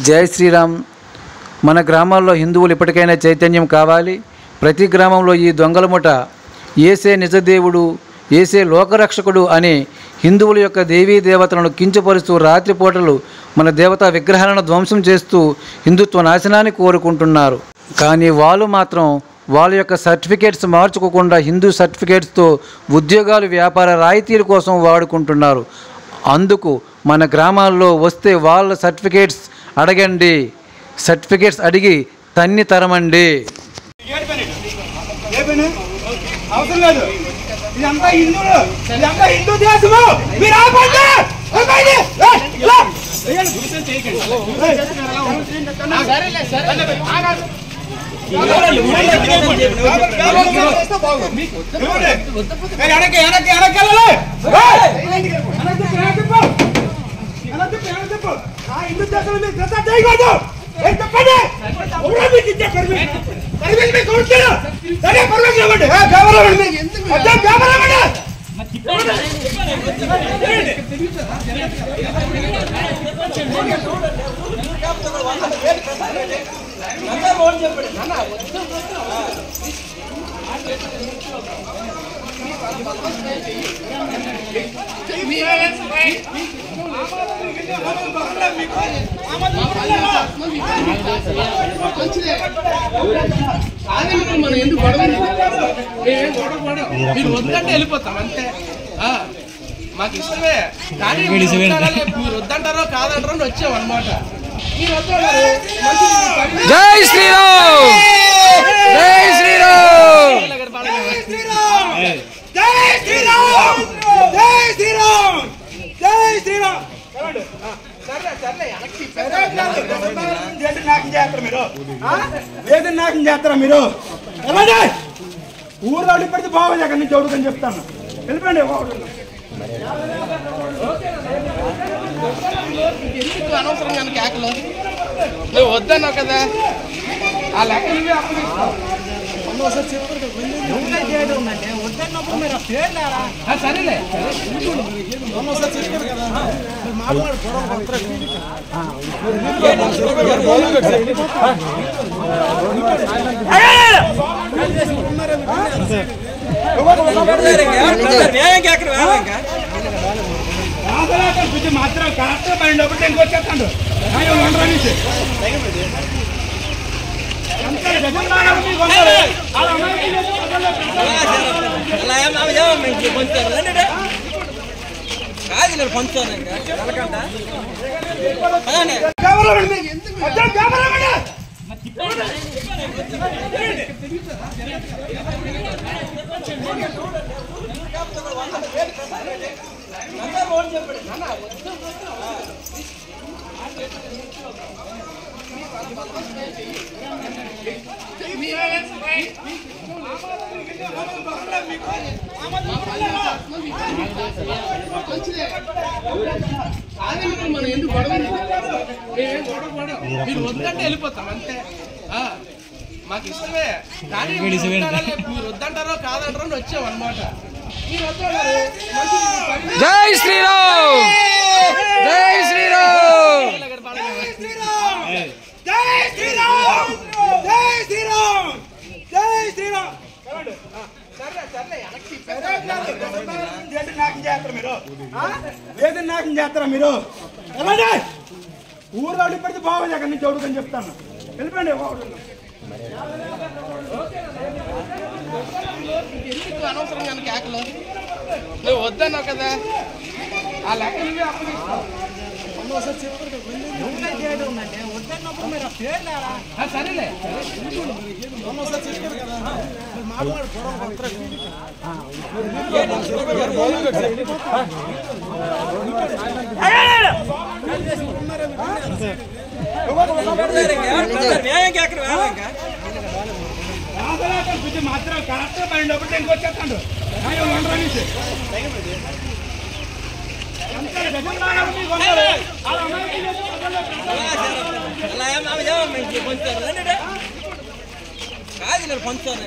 జై శ్రీరామ్. మన గ్రామాల్లో హిందువులు ఇప్పటికైనా చైతన్యం కావాలి. ప్రతి గ్రామంలో ఈ దొంగల ముఠ ఏసే నిజదేవుడు, ఏసే లోకరక్షకుడు అని హిందువుల యొక్క దేవీ దేవతలను కించపరుస్తూ రాత్రిపూటలు మన దేవతా విగ్రహాలను ధ్వంసం చేస్తూ హిందుత్వ నాశనాన్ని కోరుకుంటున్నారు. కానీ వాళ్ళు మాత్రం వాళ్ళ యొక్క సర్టిఫికేట్స్ మార్చుకోకుండా హిందూ సర్టిఫికేట్స్తో ఉద్యోగాలు, వ్యాపార రాయితీల కోసం వాడుకుంటున్నారు. అందుకు మన గ్రామాల్లో వస్తే వాళ్ళ సర్టిఫికేట్స్ అడగండి, సర్టిఫికేట్స్ అడిగి తన్ని తరమండి. మీరు వద్దంటే వెళ్ళిపోతాం అంతే. మాకు ఇష్టమే, కానీ మీరు వద్దంటారో కాదంటారో వచ్చాం అనమాట. జై శ్రీరామ్, జై శ్రీరామ్, జై శ్రీరామ్, జై శ్రీరామ్, జై శ్రీరామ్. నాశనం చేస్తారా మీరు? ఊర్లో ఇప్పటికీ బాగుంది, అక్కడి నుంచి చదువుకొని చెప్తాను. వెళ్ళిపోండి. ఎందుకు అనవసరంగా కేకలు? నువ్వు వద్దన్నావు కదా, ఆ లెక్కలు సరేలే. మాత్రం కరెక్ట్ 12 టైంకి వచ్చేస్తాడు. మీరు వద్దంటే వెళ్ళిపోతాం అంతే. మాకు ఇష్టమే, కానీ మీరు వద్దంటారో కాదంటారో వచ్చాం అనమాట. జై శ్రీరామ్, జై శ్రీరామ్, జై శ్రీరామ్, జై శ్రీరామ్, జై శ్రీరామ్. నాశనం చేస్తారా మీరు? ఊర్లో ఇప్పటికీ బాగుంది, అక్కడి నుంచి చదువుకొని చెప్తాను. వెళ్ళిపోండి. ఎందుకు అనవసరంగా కేకలు? నువ్వు వద్దన్నావు కదా, ఆ లెక్కలు సరేలే. మాత్రం కరెక్ట్ 12 టైంకి వచ్చేస్తాడు. కాదు పంచుతాను.